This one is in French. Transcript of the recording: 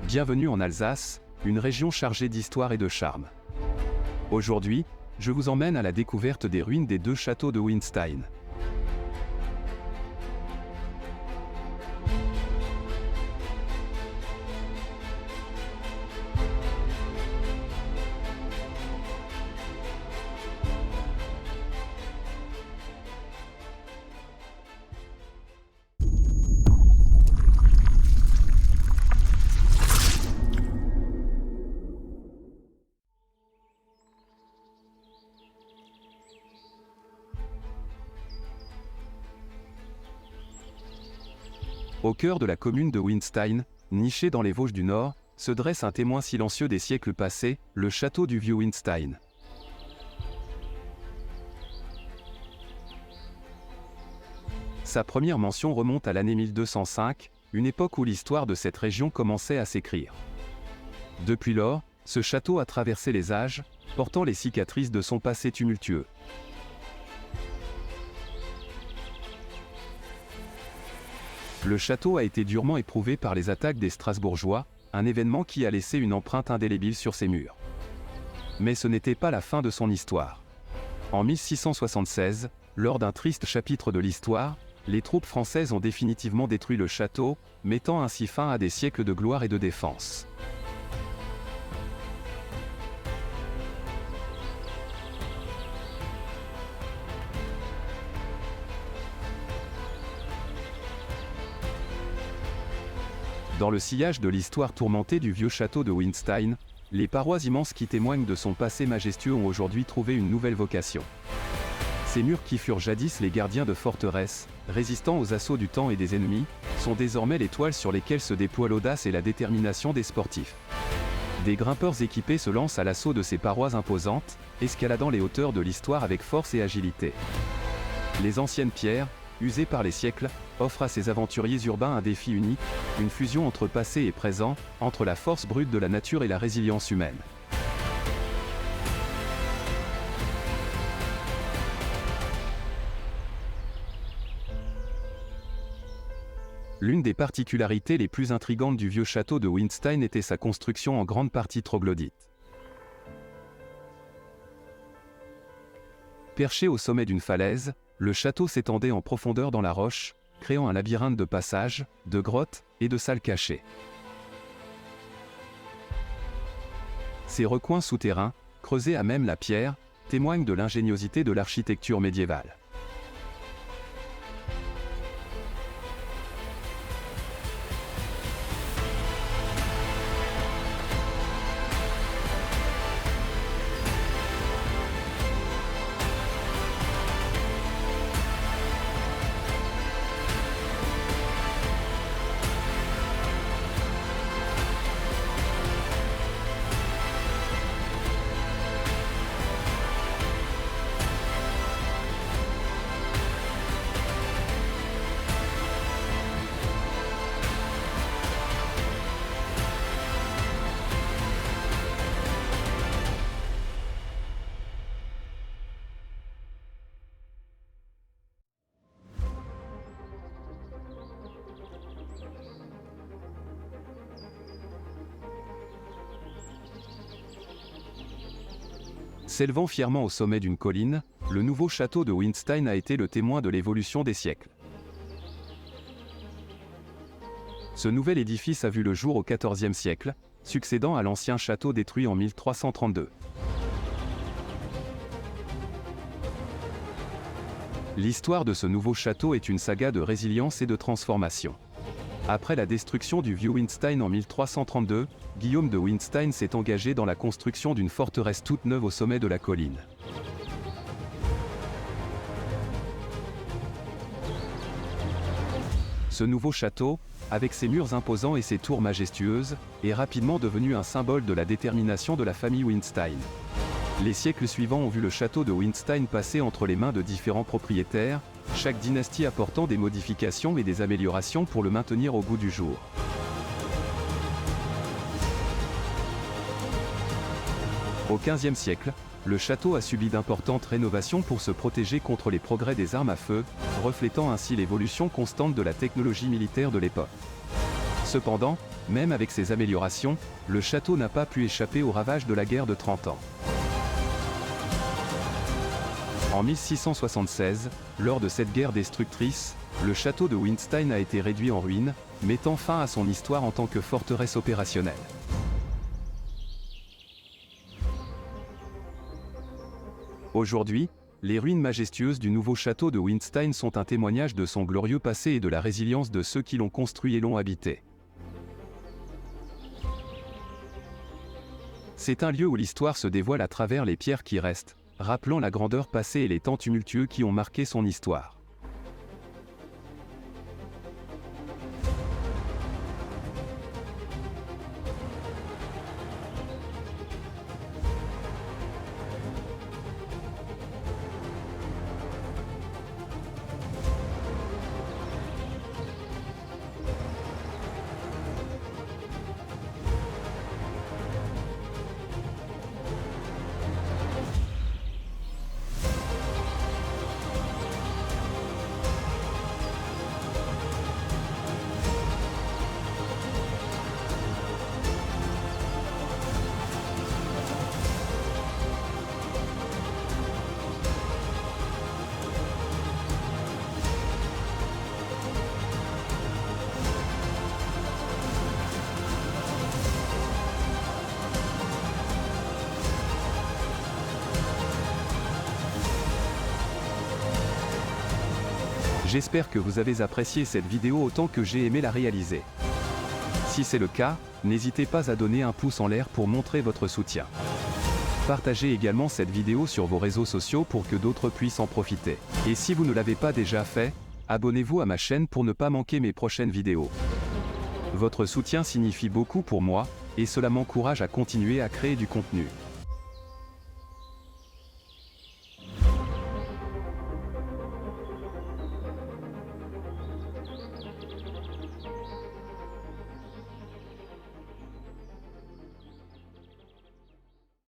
Bienvenue en Alsace, une région chargée d'histoire et de charme. Aujourd'hui, je vous emmène à la découverte des ruines des deux châteaux de Winstein. Au cœur de la commune de Winstein, niché dans les Vosges du Nord, se dresse un témoin silencieux des siècles passés, le château du vieux Winstein. Sa première mention remonte à l'année 1205, une époque où l'histoire de cette région commençait à s'écrire. Depuis lors, ce château a traversé les âges, portant les cicatrices de son passé tumultueux. Le château a été durement éprouvé par les attaques des Strasbourgeois, un événement qui a laissé une empreinte indélébile sur ses murs. Mais ce n'était pas la fin de son histoire. En 1676, lors d'un triste chapitre de l'histoire, les troupes françaises ont définitivement détruit le château, mettant ainsi fin à des siècles de gloire et de défense. Dans le sillage de l'histoire tourmentée du vieux château de Winstein, les parois immenses qui témoignent de son passé majestueux ont aujourd'hui trouvé une nouvelle vocation. Ces murs qui furent jadis les gardiens de forteresses, résistant aux assauts du temps et des ennemis, sont désormais les toiles sur lesquelles se déploie l'audace et la détermination des sportifs. Des grimpeurs équipés se lancent à l'assaut de ces parois imposantes, escaladant les hauteurs de l'histoire avec force et agilité. Les anciennes pierres, usées par les siècles, offrent à ces aventuriers urbains un défi unique, une fusion entre passé et présent, entre la force brute de la nature et la résilience humaine. L'une des particularités les plus intrigantes du vieux château de Winstein était sa construction en grande partie troglodyte. Perché au sommet d'une falaise, le château s'étendait en profondeur dans la roche, créant un labyrinthe de passages, de grottes et de salles cachées. Ces recoins souterrains, creusés à même la pierre, témoignent de l'ingéniosité de l'architecture médiévale. S'élevant fièrement au sommet d'une colline, le nouveau château de Winstein a été le témoin de l'évolution des siècles. Ce nouvel édifice a vu le jour au XIVe siècle, succédant à l'ancien château détruit en 1332. L'histoire de ce nouveau château est une saga de résilience et de transformation. Après la destruction du vieux Winstein en 1332, Guillaume de Winstein s'est engagé dans la construction d'une forteresse toute neuve au sommet de la colline. Ce nouveau château, avec ses murs imposants et ses tours majestueuses, est rapidement devenu un symbole de la détermination de la famille Winstein. Les siècles suivants ont vu le château de Winstein passer entre les mains de différents propriétaires, chaque dynastie apportant des modifications et des améliorations pour le maintenir au goût du jour. Au XVe siècle, le château a subi d'importantes rénovations pour se protéger contre les progrès des armes à feu, reflétant ainsi l'évolution constante de la technologie militaire de l'époque. Cependant, Même avec ces améliorations, le château n'a pas pu échapper aux ravages de la guerre de 30 ans. En 1676, lors de cette guerre destructrice, le château de Winstein a été réduit en ruines, mettant fin à son histoire en tant que forteresse opérationnelle. Aujourd'hui, les ruines majestueuses du nouveau château de Winstein sont un témoignage de son glorieux passé et de la résilience de ceux qui l'ont construit et l'ont habité. C'est un lieu où l'histoire se dévoile à travers les pierres qui restent, rappelant la grandeur passée et les temps tumultueux qui ont marqué son histoire. J'espère que vous avez apprécié cette vidéo autant que j'ai aimé la réaliser. Si c'est le cas, n'hésitez pas à donner un pouce en l'air pour montrer votre soutien. Partagez également cette vidéo sur vos réseaux sociaux pour que d'autres puissent en profiter. Et si vous ne l'avez pas déjà fait, abonnez-vous à ma chaîne pour ne pas manquer mes prochaines vidéos. Votre soutien signifie beaucoup pour moi, et cela m'encourage à continuer à créer du contenu.